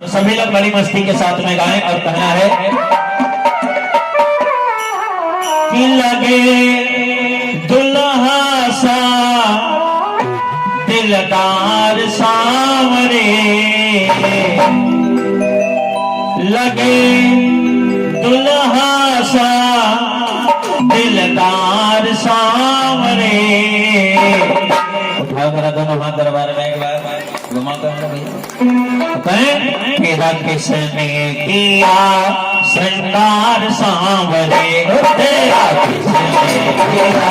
तो सभी लोग बड़ी मस्ती के साथ में गाएं और कहना है कि लगे दुल्हा सा दिलदार सांवरे, लगे दुल्हा सा दिलदार सांवरे। उठाओ मेरा दोनों हाथ दरबार में एक बार घुमा कर तेरा किसने किया श्रृंगार सांवरे, तेरा किसने किया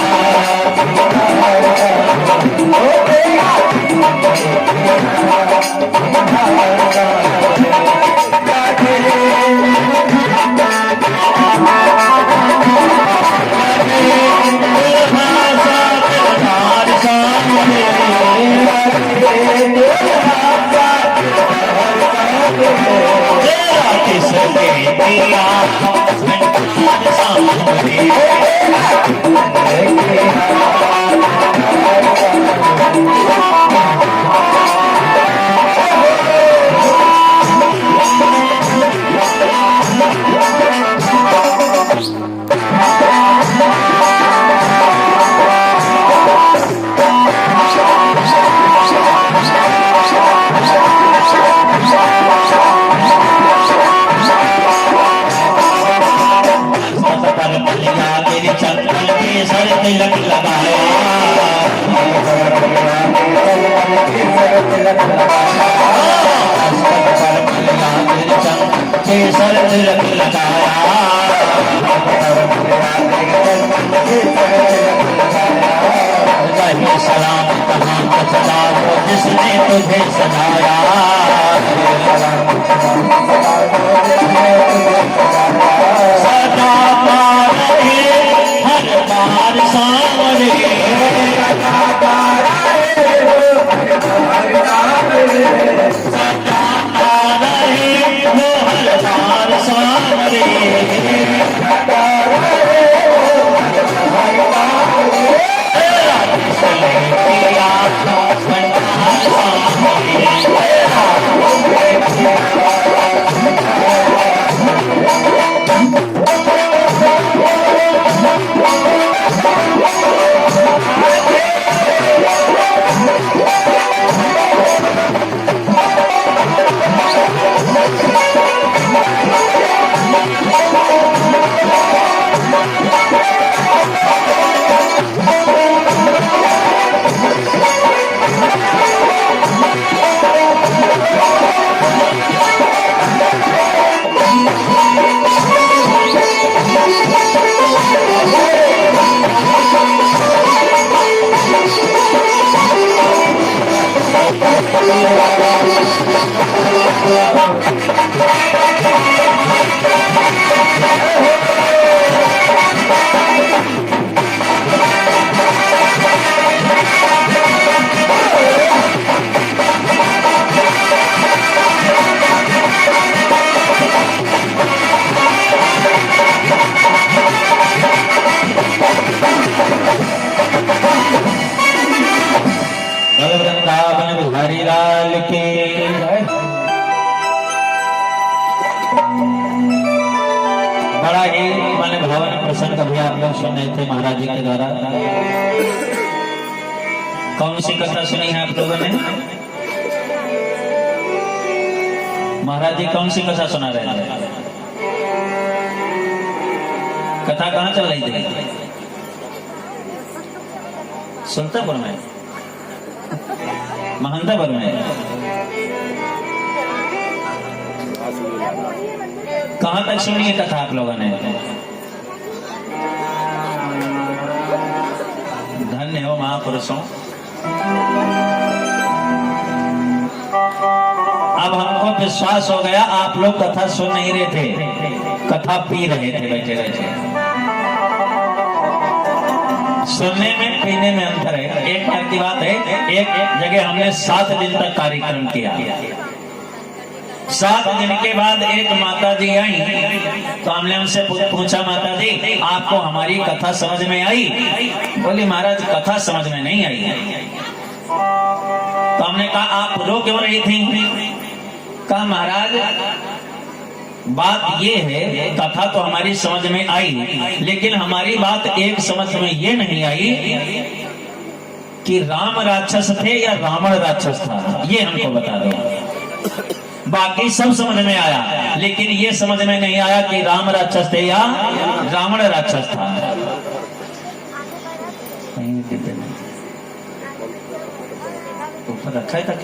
तिलक लगाया, केसर तिलक लगाया, सलाम कहाँ सजा वो जिसने तुझे सजाया, सजाता रहे हर बार सांवरे, सजाता रहे वो हर बार सांवरे। हरिलाल के बड़ा ही मन भावन प्रसंग अभी आप लोग सुन रहे थे महाराज जी के द्वारा। कौन सी कथा सुनी है आप लोगों ने? महाराज जी कौन सी कथा सुना रहे थे? कथा कहाँ चल रही थी? सुल्तानपुर में, महंतापुर में। कहां तक सुनी है कथा आप लोगों ने? धन्य हो महापुरुषों। अब हमको विश्वास हो गया आप लोग कथा सुन नहीं रहे थे, कथा पी रहे थे बैठे बैठे। सुनने में पीने में अंतर है। एक बात की बात है, एक जगह हमने 7 दिन तक कार्यक्रम किया। 7 दिन के बाद एक माता जी आई तो हमने उनसे पूछा, माता जी आपको हमारी कथा समझ में आई? बोली महाराज कथा समझ में नहीं आई। तो हमने कहा आप रो क्यों रही थी? कहा महाराज बात ये है, कथा तो हमारी समझ में आई, लेकिन हमारी बात एक समझ में ये नहीं आई कि राम राक्षस थे या रावण राक्षस था, ये हमको बता दो। बाकी सब समझ में आया, लेकिन ये समझ में नहीं आया कि राम राक्षस थे या रावण राक्षस था। ऊपर रखा है था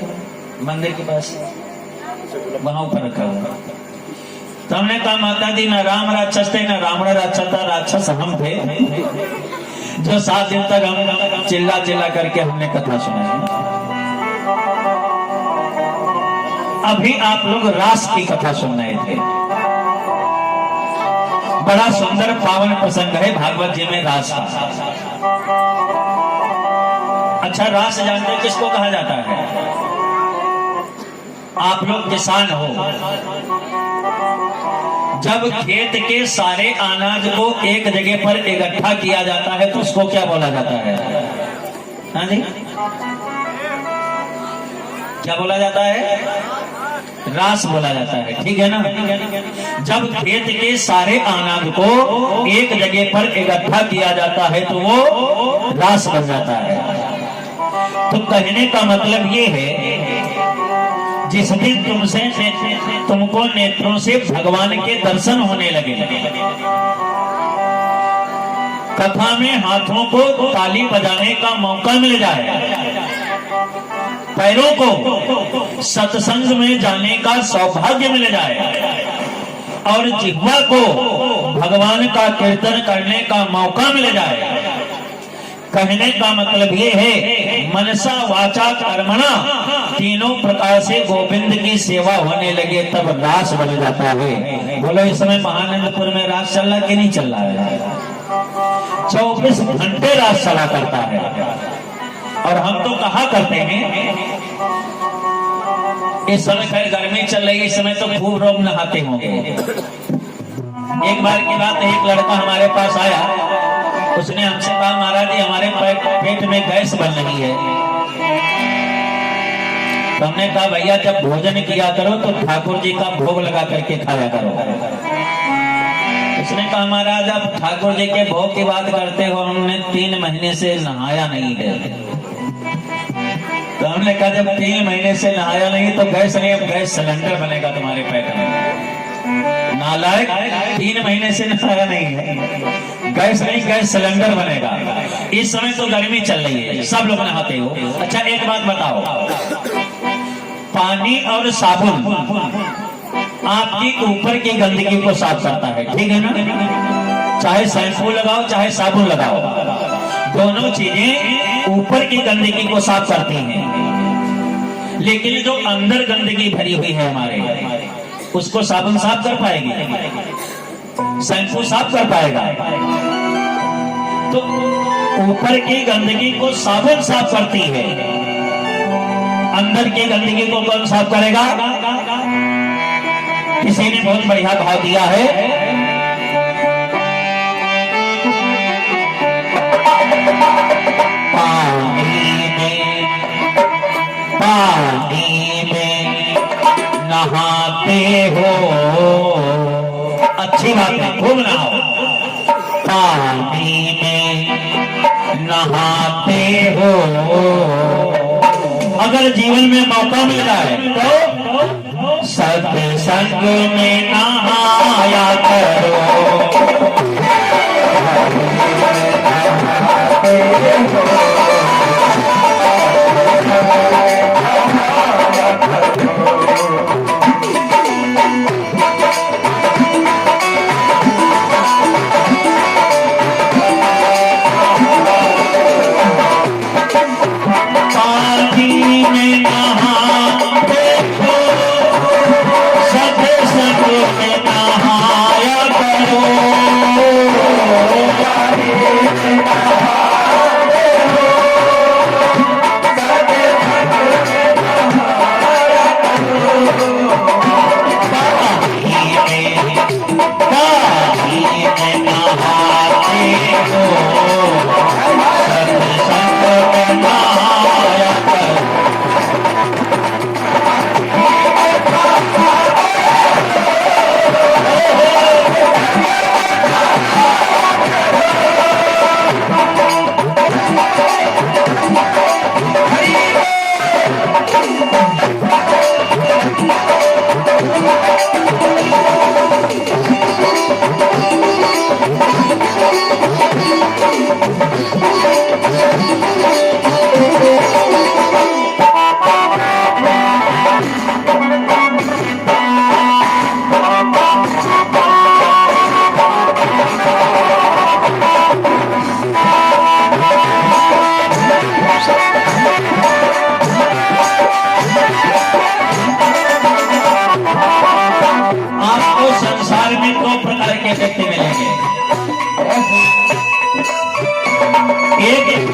मंदिर के पास, वहां ऊपर रखा हुआ। तो हमने कहा माता दी न राम राक्षस थे न रावण राक्षस था, राक्षस हम थे जो 7 दिन तक हम चिल्ला चिल्ला करके हमने कथा सुनाई। अभी आप लोग रास की कथा सुन रहे थे, बड़ा सुंदर पावन प्रसंग है भागवत जी में रास का। अच्छा रास जानते हैं किसको कहा जाता है? आप लोग किसान हो, जब खेत के सारे अनाज को एक जगह पर इकट्ठा किया जाता है तो उसको क्या बोला जाता है? हाँ जी, क्या बोला जाता है? रास बोला जाता है, ठीक है ना। जब खेत के सारे अनाज को एक जगह पर इकट्ठा किया जाता है तो वो रास बन जाता है। तो कहने का मतलब ये है, जिस दिन तुमको नेत्रों से भगवान के दर्शन होने लगे, कथा में हाथों को ताली बजाने का मौका मिल जाए, पैरों को सत्संग में जाने का सौभाग्य मिल जाए और जिह्वा को भगवान का कीर्तन करने का मौका मिल जाए, कहने का मतलब ये है मनसा वाचा कर्मणा तीनों प्रकार से गोविंद की सेवा होने लगे तब रास बन जाता है। बोलो इस समय महानंदपुर में रास चल रहा कि नहीं चल रहा है? 24 घंटे रास चला करता है। और हम तो कहा करते हैं, इस समय खैर गर्मी चल रही है, इस समय तो खूब लोग नहाते होंगे। एक बार की बात, एक लड़का हमारे पास आया, उसने हमसे कहा महाराज जी हमारे पेट में गैस बन रही है। तो हमने कहा भैया जब भोजन किया करो तो ठाकुर जी का भोग लगा करके खाया करो। उसने कहा महाराज आप ठाकुर जी के भोग की बात करते हो, हमने 3 महीने से नहाया नहीं है। तो हमने कहा जब 3 महीने से नहाया नहीं तो गैस नहीं, अब गैस सिलेंडर बनेगा तुम्हारे पेट में। नालायक, 3 महीने से नहाया नहीं है, गैस नहीं गैस सिलेंडर बनेगा। इस समय तो गर्मी चल रही है, सब लोग नहाते हो। अच्छा एक बात बताओ, पानी और साबुन आपकी ऊपर की गंदगी को साफ करता है, ठीक है ना। चाहे शैम्पू लगाओ चाहे साबुन लगाओ, दोनों चीजें ऊपर की गंदगी को साफ करती हैं। लेकिन जो अंदर गंदगी भरी हुई है हमारे, उसको साबुन साफ कर पाएगी? शैम्पू साफ कर पाएगा? तो ऊपर की गंदगी को साबुन साफ करती है, अंदर की गंदगी को कौन साफ करेगा? किसी ने बहुत बढ़िया भाव दिया है, पानी में नहाते हो, अच्छी बात है, खूब नहाओ। पानी में नहाते हो, अगर जीवन में मौका मिल जाए तो सत्संग में नहाया करो। सत्संग में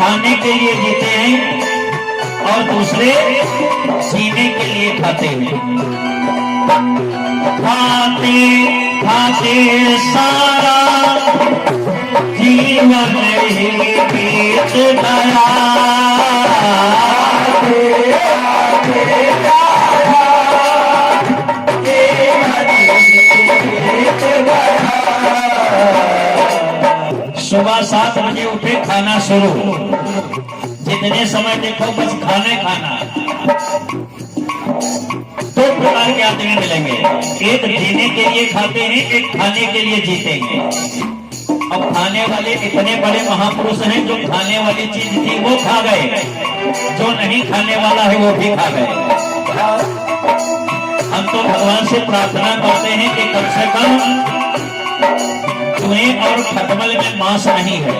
खाने के लिए जीते हैं और दूसरे जीने के लिए खाते हैं। खाते खाते सारा जीवन ही बीत गया। सुबह 7 बजे उठे, खाना शुरू, जितने समय देखो बस खाने खाना। 2 प्रकार के आदमी मिलेंगे, एक जीने के लिए खाते हैं, एक खाने के लिए जीते हैं। अब खाने वाले इतने बड़े महापुरुष हैं, जो खाने वाली चीज थी वो खा गए, जो नहीं खाने वाला है वो भी खा गए। हम तो भगवान से प्रार्थना करते हैं कि कम से कम चूहे और खटमल में मांस नहीं है,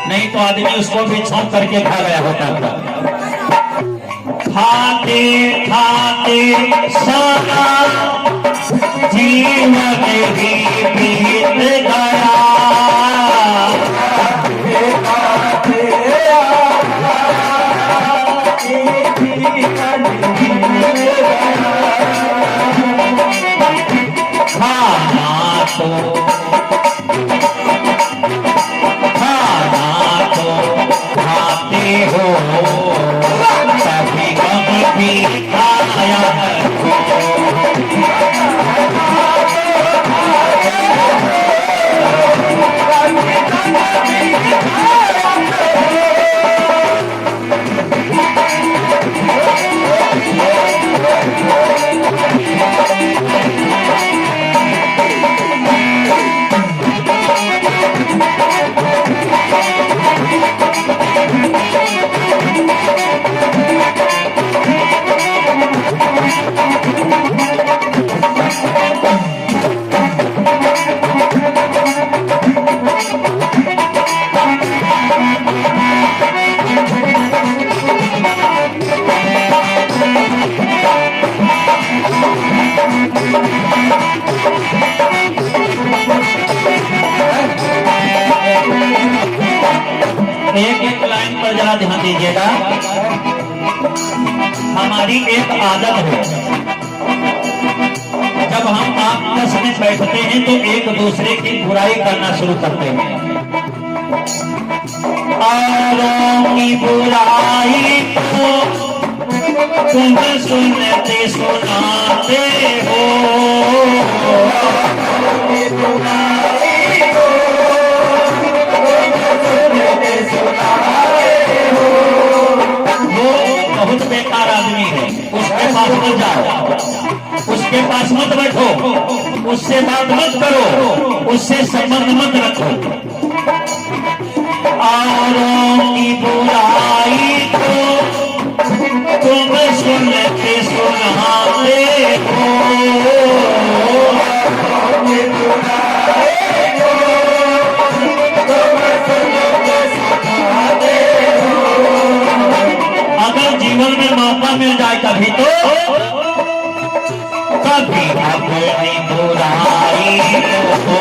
नहीं तो आदमी उसको भी छौंक करके खा गया होता था। खाते खाते सारा जीवन ही बीत गया। खाना तो खाते हो, कभी गम भी खाया एक लाइन पर जरा ध्यान दीजिएगा। हमारी एक आदत है, जब हम आपस में बैठते हैं तो एक दूसरे की बुराई करना शुरू करते हैं। औरों की बुराई को तुम सुनते सुनाते हो, बहुत बेकार आदमी है, उसके पास मत जाओ, उसके पास मत बैठो, उससे बात मत करो, उससे संबंध मत रखो। औरों की बुराई को तुम सुनते सुनाते हो, अगर जीवन में मौका मिल जाए कभी तो कभी अपनी बुराई को,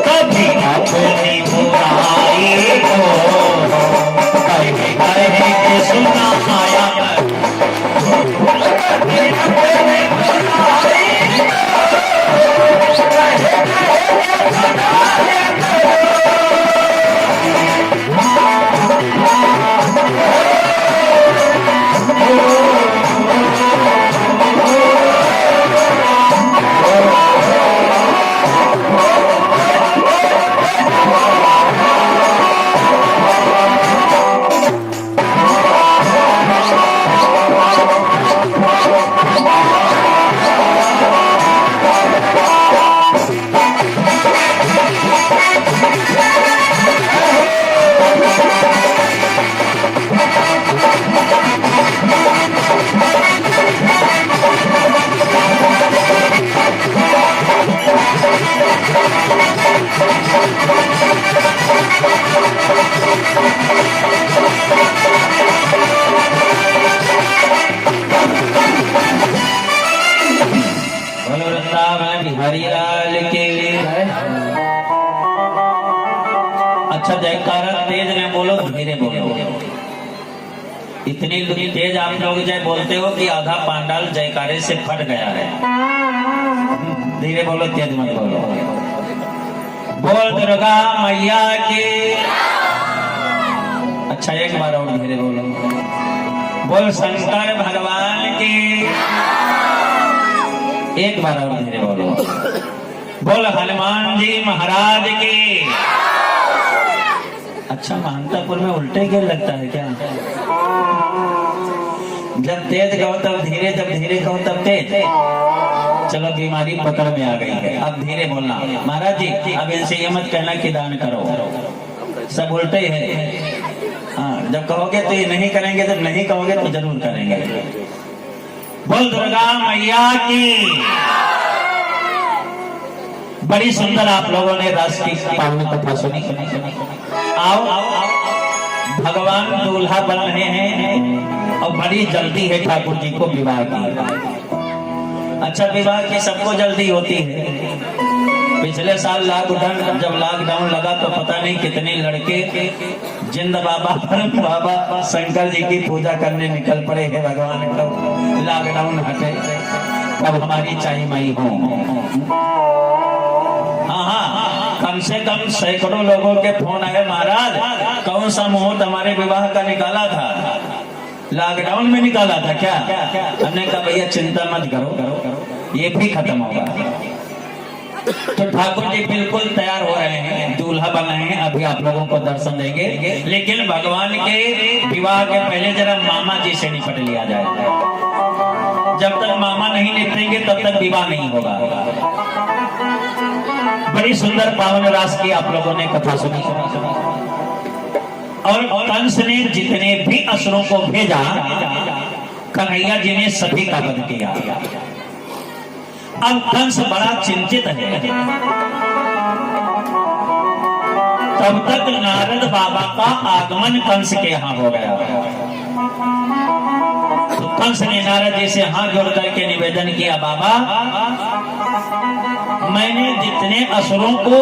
कभी अपनी बुराई को कहे के सुनाया। अच्छा जयकारा तेज में बोलो धीरे बोलो। इतनी तेज आप लोग जय बोलते हो कि आधा पांडाल जयकारे से फट गया है। धीरे बोलो, तेज मत बोलो। बोल दुर्गा मैया की। अच्छा एक बार और धीरे बोलो। बोल शंकर भगवान की। एक बार और धीरे बोलो। बोल हनुमान जी महाराज की। अच्छा महानतापुर में उल्टे गेर लगता है क्या? जब तेज कहो तब धीरे, जब धीरे कहो तब तेज। चलो बीमारी पकड़ में आ गई है, अब धीरे बोलना। महाराज जी अब इनसे ये मत कहना कि दान करो, सब उल्टे है। हाँ जब कहोगे तो ये नहीं करेंगे, जब नहीं कहोगे तो जरूर करेंगे। बोल दुर्गा मैया की। बड़ी सुंदर आप लोगों ने रास की पावन कथा सुनी। आओ भगवान दूल्हा बन रहे हैं और बड़ी जल्दी है ठाकुर जी को विवाह की। अच्छा विवाह की सबको जल्दी होती है। पिछले साल लॉकडाउन, जब लॉकडाउन लगा तो पता नहीं कितने लड़के जिंद बाबा परम बाबा शंकर जी की पूजा करने निकल पड़े हैं। भगवान को लॉकडाउन हटे तब हमारी चाई माई हो। हाँ, कम से कम सैकड़ों लोगों के फोन आए, महाराज कौन सा मुहूर्त हमारे विवाह का निकाला था? लॉकडाउन में निकाला था क्या? हमने कहा भैया चिंता मत करो, ये भी खत्म होगा। तो ठाकुर जी बिल्कुल तैयार हो रहे हैं, दूल्हा बन रहे हैं, अभी आप लोगों को दर्शन देंगे। लेकिन भगवान के विवाह के पहले जरा मामा जी से निपट लिया जाए। जब तक मामा नहीं निपटेंगे तब तक विवाह नहीं होगा। बड़ी सुंदर पावन रास की आप लोगों ने कथा सुनी। और कंस ने जितने भी असुरों को भेजा, कन्हैया जी ने सभी का वध किया। अब कंस बड़ा चिंतित है। तब तक नारद बाबा का आगमन कंस के यहाँ हो गया। तो कंस ने नारद जी से हाथ जोड़ करके निवेदन किया, बाबा मैंने जितने असुरों को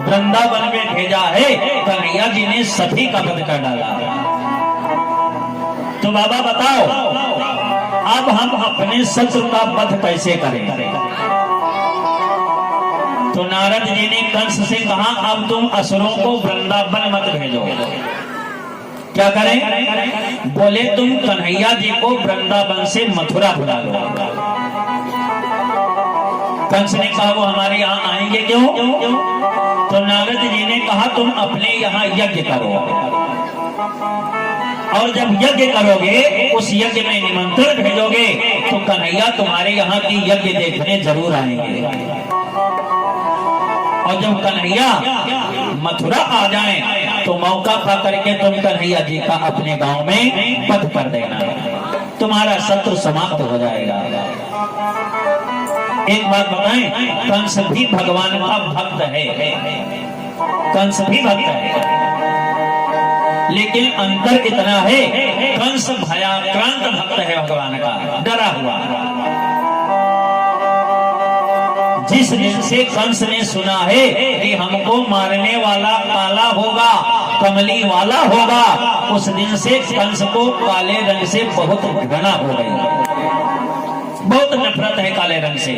वृंदावन में भेजा है, कन्हैया जी ने सभी का वध कर डाला। तो बाबा बताओ अब हम अपने शत्रु का वध कैसे करें? तो नारद जी ने कंस से कहा, अब तुम असुरों को वृंदावन मत भेजो। क्या करें? बोले तुम कन्हैया जी को वृंदावन से मथुरा बुला लो। कंस ने कहा वो हमारे यहाँ आएंगे क्यों? तो नारद जी ने कहा तुम अपने यहाँ यज्ञ करो, और जब यज्ञ करोगे उस यज्ञ में निमंत्रण भेजोगे तो कन्हैया तुम्हारे यहाँ की यज्ञ देखने जरूर आएंगे। और जब कन्हैया मथुरा आ जाएं तो मौका पा करके तुम कन्हैया जी का अपने गांव में वध कर देना, तुम्हारा शत्रु समाप्त हो जाएगा। एक बात बताएं, कंस भी भगवान का भक्त है, कंस भी भक्त है, लेकिन अंतर इतना है कंस भयाक्रांत भक्त है भगवान का, डरा हुआ। जिस दिन से कंस ने सुना है कि हमको मारने वाला काला होगा, कमली वाला होगा, उस दिन से कंस को काले रंग से बहुत घृणा हो गई, बहुत नफरत है काले रंग से।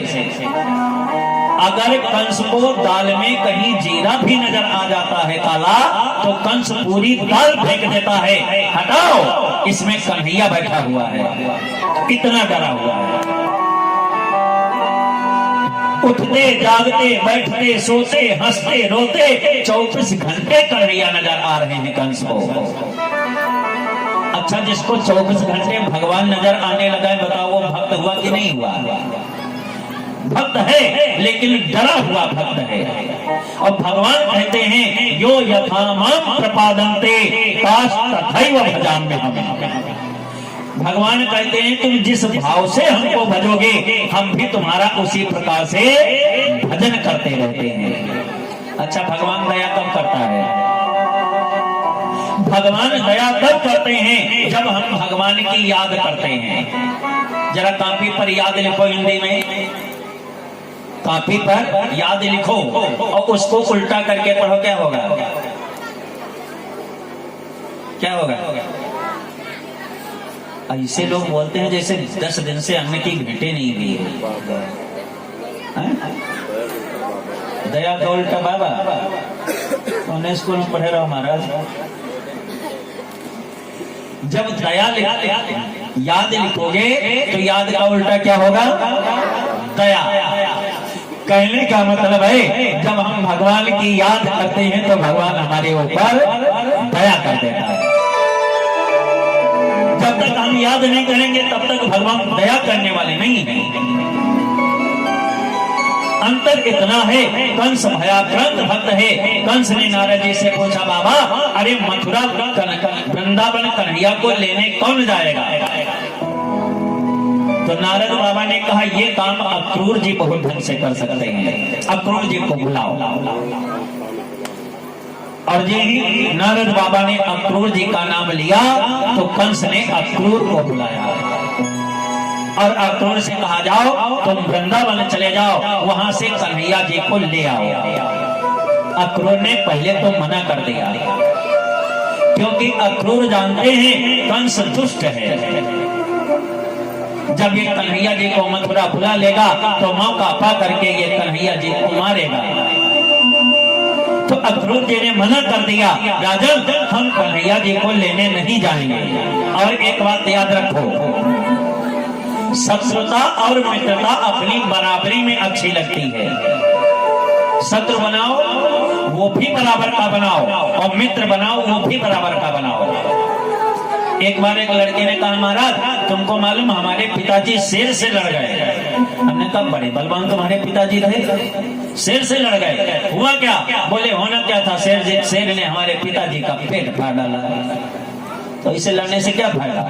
अगर कंस को दाल में कहीं जीरा भी नजर आ जाता है काला, तो कंस पूरी दाल फेंक देता है, हटाओ इसमें कन्हैया बैठा हुआ है, इतना डरा हुआ है। उठते जागते बैठते सोते हंसते रोते 24 घंटे कन्हैया नजर आ रहे हैं कंस को। अच्छा जिसको 24 घंटे भगवान नजर आने लगा है, बताओ वो भक्त हुआ कि नहीं हुआ? भक्त है, लेकिन डरा हुआ भक्त है। और भगवान कहते हैं यो यथा माम प्रपादन्ते तास तथैव भजाम्यहम्। भगवान कहते हैं तुम जिस भाव से हमको भजोगे हम भी तुम्हारा उसी प्रकार से भजन करते रहते हैं। अच्छा भगवान दया कब करता है? भगवान दया तब करते हैं जब हम भगवान की याद करते हैं। जरा कॉपी पर याद लिखो, हिंदी में कॉपी पर याद लिखो और उसको उल्टा करके पढ़ो, क्या होगा? क्या होगा? ऐसे लोग बोलते हैं जैसे 10 दिन से अन्न की भेंटें नहीं हुई है। दया का उल्टा बाबा तो स्कूल में पढ़े रहो महाराज। जब दया याद लिखोगे तो याद का उल्टा क्या होगा? दया। कहने का मतलब है जब हम भगवान की याद करते हैं तो भगवान हमारे ऊपर दया कर देता है। जब तक हम याद नहीं करेंगे तब तक भगवान दया करने वाले नहीं हैं। अंतर इतना है, कंस भयाक्रांत भक्त है। कंस ने नारद जी से पूछा, बाबा अरे मथुरा वृंदावन कन्हैया को लेने कौन जाएगा? तो नारद बाबा ने कहा, ये काम अक्रूर जी बहुत ढंग से कर सकते हैं, अक्रूर जी को बुलाओ। और जी नारद बाबा ने अक्रूर जी का नाम लिया तो कंस ने अक्रूर को बुलाया और अक्रूर से कहा, जाओ तुम वृंदावन चले जाओ, वहां से कन्हैया जी को ले आओ। अक्रूर ने पहले तो मना कर दिया, क्योंकि अक्रूर जानते हैं कंस दुष्ट है। जब ये कन्हैया जी को मथुरा बुला लेगा तो मौका पा करके ये कन्हैया जी को मारेगा। तो अक्रूर जी ने मना कर दिया, राजन हम कन्हैया जी को लेने नहीं जाएंगे। और एक बात याद रखो, शत्रुता और मित्रता अपनी बराबरी में अच्छी लगती है। शत्रु बनाओ वो भी बराबर का बनाओ, और मित्र बनाओ वो भी बराबर का बनाओ। एक बार एक लड़के ने कहा, महाराज तुमको मालूम हमारे पिताजी शेर से लड़ गए। हमने कहा, बड़े बलवान तुम्हारे पिताजी रहे, शेर से लड़ गए, हुआ क्या? बोले होना क्या था, शेर ने हमारे पिताजी का पेट फाड़ डाला। तो इसे लड़ने से क्या फायदा?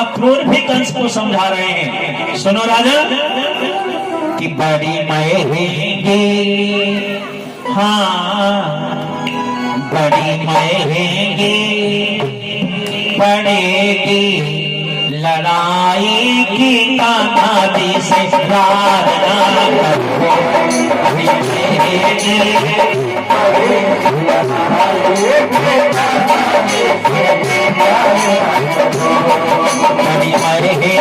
अक्रूर भी कंस को समझा रहे हैं, सुनो राजा कि बड़ी महंगी, हाँ बड़ी महंगी पड़ेगी लड़ाई की तानाजी से प्रार्थना करो। बड़ी मरेगी,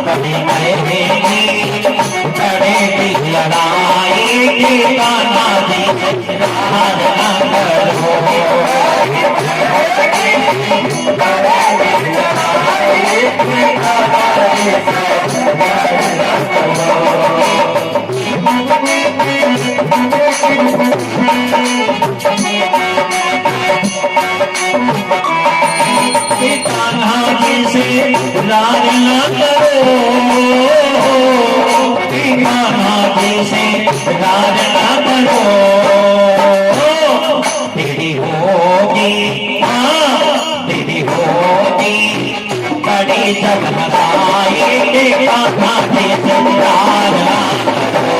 बड़ी मरेगी पड़ेगी लड़ाई की तानाजी से प्रार्थना करो। कान्हा जी से लाड न करो, कान्हा जी से लाड न करो, तेरी होगी तेरी होगी बड़ी जगदाई, कान्हा जी से लाड न करो।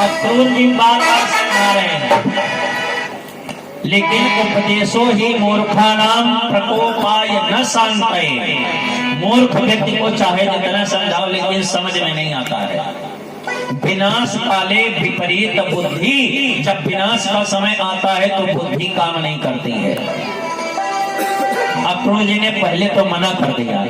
अक्रूर जी बार-बार समझा रहे हैं, लेकिन उपदेशो ही मूर्खानाम प्रकोपाय न शांतये। मूर्ख व्यक्ति को चाहे जितना समझाओ लेकिन समझ में नहीं आता है। विनाश काले विपरीत बुद्धि, जब विनाश का समय आता है तो बुद्धि काम नहीं करती है। अक्रूर जी ने पहले तो मना कर दिया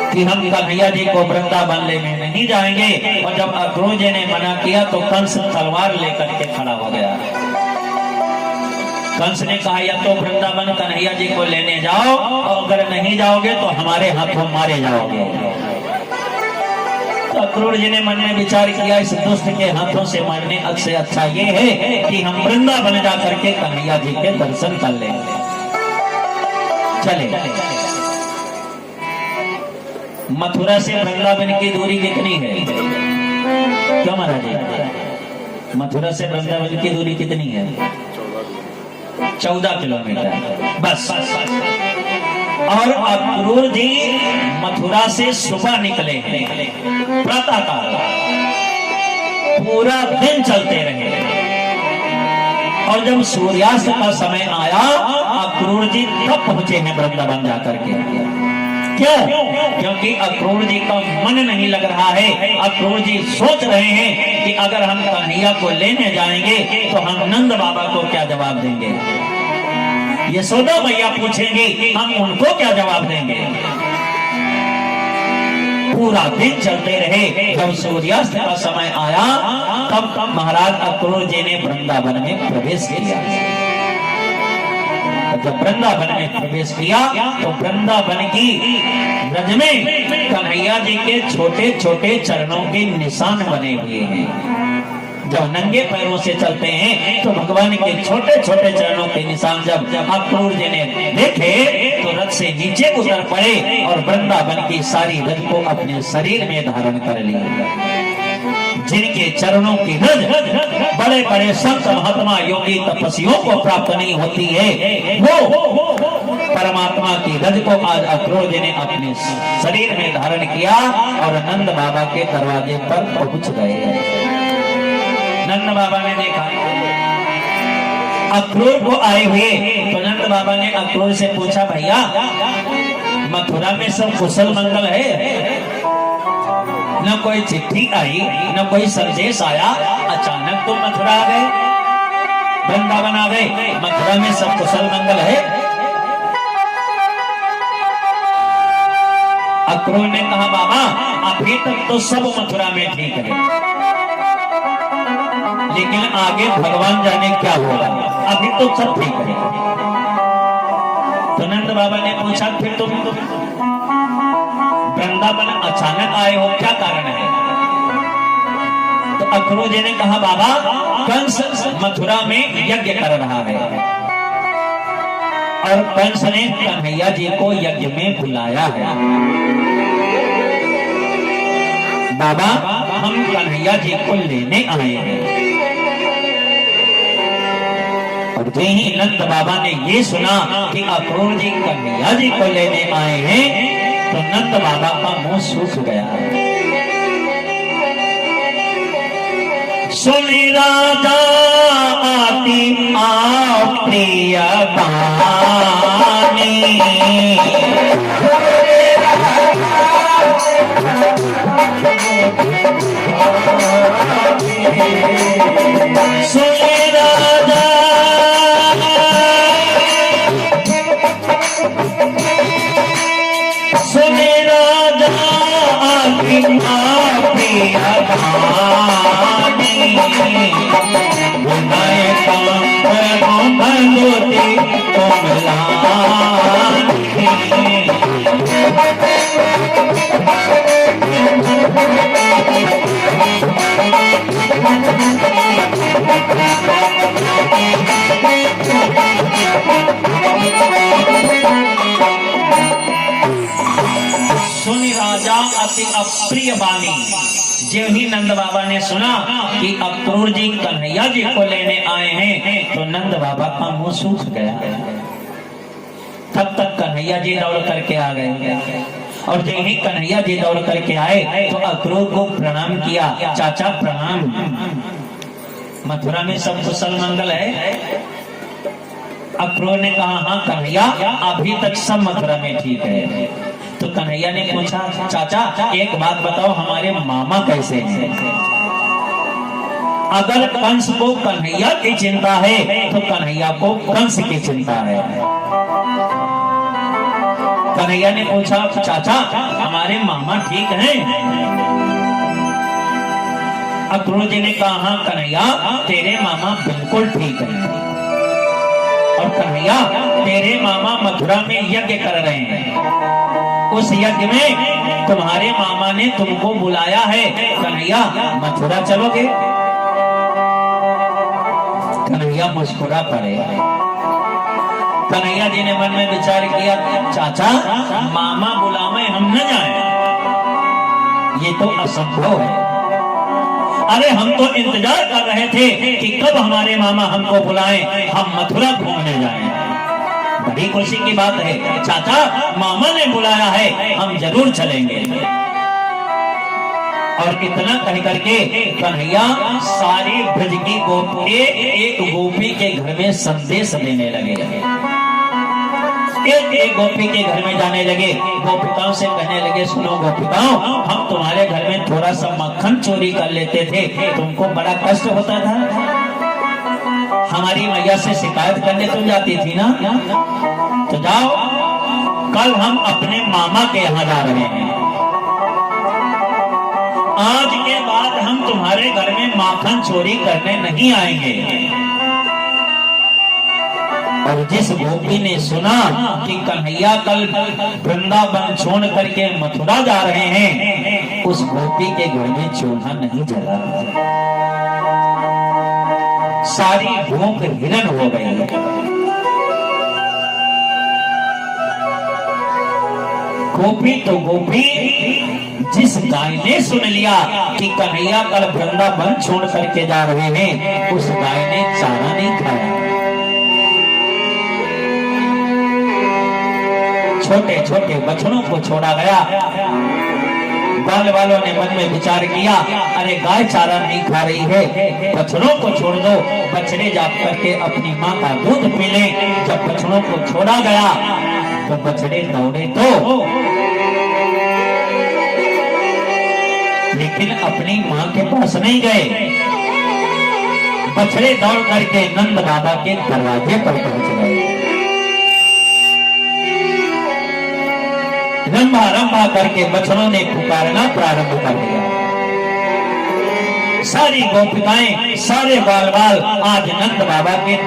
कि हम कन्हैया जी को वृंदावन लेने नहीं जाएंगे, और जब अक्रूर जी ने मना किया तो कंस तलवार लेकर के खड़ा हो गया। कंस ने कहा, या तो वृंदावन कन्हैया जी को लेने जाओ, और अगर नहीं जाओगे तो हमारे हाथों मारे जाओगे। तो अक्रूर जी ने मन में विचार किया, इस दुष्ट के हाथों से मरने से अच्छा ये है कि हम वृंदावन जा करके कन्हैया जी के दर्शन कर लें। चले मथुरा से वृंदावन की दूरी कितनी है? क्यों महाराज जी? मथुरा से वृंदावन की दूरी कितनी है? 14 किलोमीटर बस। और अक्रूर जी मथुरा से सुबह निकले हैं, प्रातःकाल, पूरा दिन चलते रहे। और जब सूर्यास्त का समय आया, अक्रूर जी तब पहुंचे हैं वृंदावन जाकर के। क्यों? क्योंकि अक्रूर जी का मन नहीं लग रहा है। अक्रूर जी सोच रहे हैं कि अगर हम कन्हैया को लेने जाएंगे तो हम नंद बाबा को क्या जवाब देंगे, यशोदा मैया पूछेंगे, हम उनको क्या जवाब देंगे। पूरा दिन चलते रहे। जब सूर्यास्त का समय आया, तब महाराज अक्रूर जी ने वृंदावन में प्रवेश किया। जब वृंदावन में प्रवेश किया तो वृंदावन की ब्रज में कन्हैया जी के छोटे छोटे चरणों के निशान बने हुए हैं। जब नंगे पैरों से चलते हैं तो भगवान के छोटे छोटे चरणों के निशान जब अक्रूर जी ने देखे तो रथ से नीचे उतर पड़े और वृंदावन की सारी रज को अपने शरीर में धारण कर लिया। जिनके चरणों की रज बड़े बड़े संत महात्मा योगी तपस्वियों को प्राप्त नहीं होती है, वो परमात्मा की रज को आज अक्रूर जी ने अपने शरीर में धारण किया और नंद बाबा के दरवाजे पर पहुंच गए। नंद बाबा ने देखा अक्रूर को आए हुए, तो नंद बाबा ने अक्रूर से पूछा, भैया मथुरा में सब कुशल मंगल है? न कोई चिट्ठी आई, न कोई संदेश आया, अचानक तुम मथुरा आ गए, वृंदावन आ गए, मथुरा में सब कुशल मंगल है? अक्रूर ने कहा, बाबा अभी तक तो सब मथुरा में ठीक है, लेकिन आगे भगवान जाने क्या होगा, अभी तो सब ठीक है। तो नंद बाबा ने पूछा, फिर तुम वृंदावन अचानक आए हो, क्या कारण है? तो अक्रूर जी ने कहा, बाबा कंस मथुरा में यज्ञ कर रहा है और कंस ने कन्हैया जी को यज्ञ में बुलाया है। बाबा हम कन्हैया जी को लेने आए हैं। और यही नंद बाबा ने ये सुना कि अक्रूर जी कन्हैया जी को लेने आए हैं, तो नंद बाबा का मुंह सूख गया। सुनी राजा आती आओ प्रिय बानी, सुनी राजा सुने राजा आती प्रिय बानी, बुनाए काम भगवती कोमलानी। सुनी राजा अति अप्रिय बानी। जो ही नंद बाबा ने सुना कि अक्रूर जी कन्हैया जी को लेने आए हैं, तो नंद बाबा का मुंह सूख गया। तब तक कन्हैया जी दौड़ करके आ गए, और जो ही कन्हैया जी दौड़ करके आए तो अक्रूर को प्रणाम किया, चाचा प्रणाम, मथुरा में सब कुशल मंगल है? अक्रूर ने कहा, हाँ कन्हैया अभी तक सब मथुरा में ठीक है। तो कन्हैया ने पूछा, चाचा एक बात बताओ, हमारे मामा कैसे हैं? अगर कंस को कन्हैया की चिंता है तो कन्हैया को कंस की चिंता है। कन्हैया ने पूछा, चाचा हमारे मामा ठीक हैं? अक्रूर जी ने कहा, हाँ कन्हैया तेरे मामा बिल्कुल ठीक हैं। और कन्हैया तेरे मामा मथुरा में यज्ञ कर रहे हैं, उस यज्ञ में तुम्हारे मामा ने तुमको बुलाया है, कन्हैया मथुरा चलोगे? कन्हैया मुस्कुरा पड़े। कन्हैया जी ने मन में विचार किया, चाचा मामा बुलावे हम न जाए, ये तो असंभव है। अरे हम तो इंतजार कर रहे थे कि कब हमारे मामा हमको बुलाएं, हम मथुरा घूमने जाएं। बड़ी खुशी की बात है चाचा, मामा ने बुलाया है, हम जरूर चलेंगे। और इतना कह करके कन्हैया सारी ब्रज की गोपी एक गोपी के घर में संदेश देने लगे। एक गोपी के घर में जाने लगे, गोपिकाओं से कहने लगे, सुनो गोपिकाओं, हम तुम्हारे घर में थोड़ा सा मक्खन चोरी कर लेते थे, तुमको बड़ा कष्ट होता था, हमारी मैया से शिकायत करने तुम जाती थी ना, तो जाओ, कल हम अपने मामा के यहाँ जा रहे हैं, आज के बाद हम तुम्हारे घर में माखन चोरी करने नहीं आएंगे। और जिस गोपी ने सुना कि कन्हैया कल वृंदावन छोड़ करके मथुरा जा रहे हैं, उस गोपी के घर में चूल्हा नहीं जला, सारी भूख हिरण हो गई। गोपी तो गोपी, जिस गाय ने सुन लिया कि कन्हैया कल वृंदावन छोड़ करके जा रहे हैं, उस गाय ने चारा नहीं खाया। छोटे छोटे बछड़ों को छोड़ा गया। बाल वालों ने मन में विचार किया, अरे गाय चारा नहीं खा रही है, बछड़ों को छोड़ दो, बछड़े जा करके अपनी माँ का दूध पी लें। जब बछड़ों को छोड़ा गया तो बछड़े दौड़े तो, लेकिन अपनी माँ के पास नहीं गए। बछड़े दौड़ करके नंद बाबा के दरवाजे पर पहुंच गए। रंभा रंभा करके बछड़ों ने पुकारना प्रारंभ कर दिया। सारी गोपिकाएं, सारे बाल बाल आज नंद बाबा के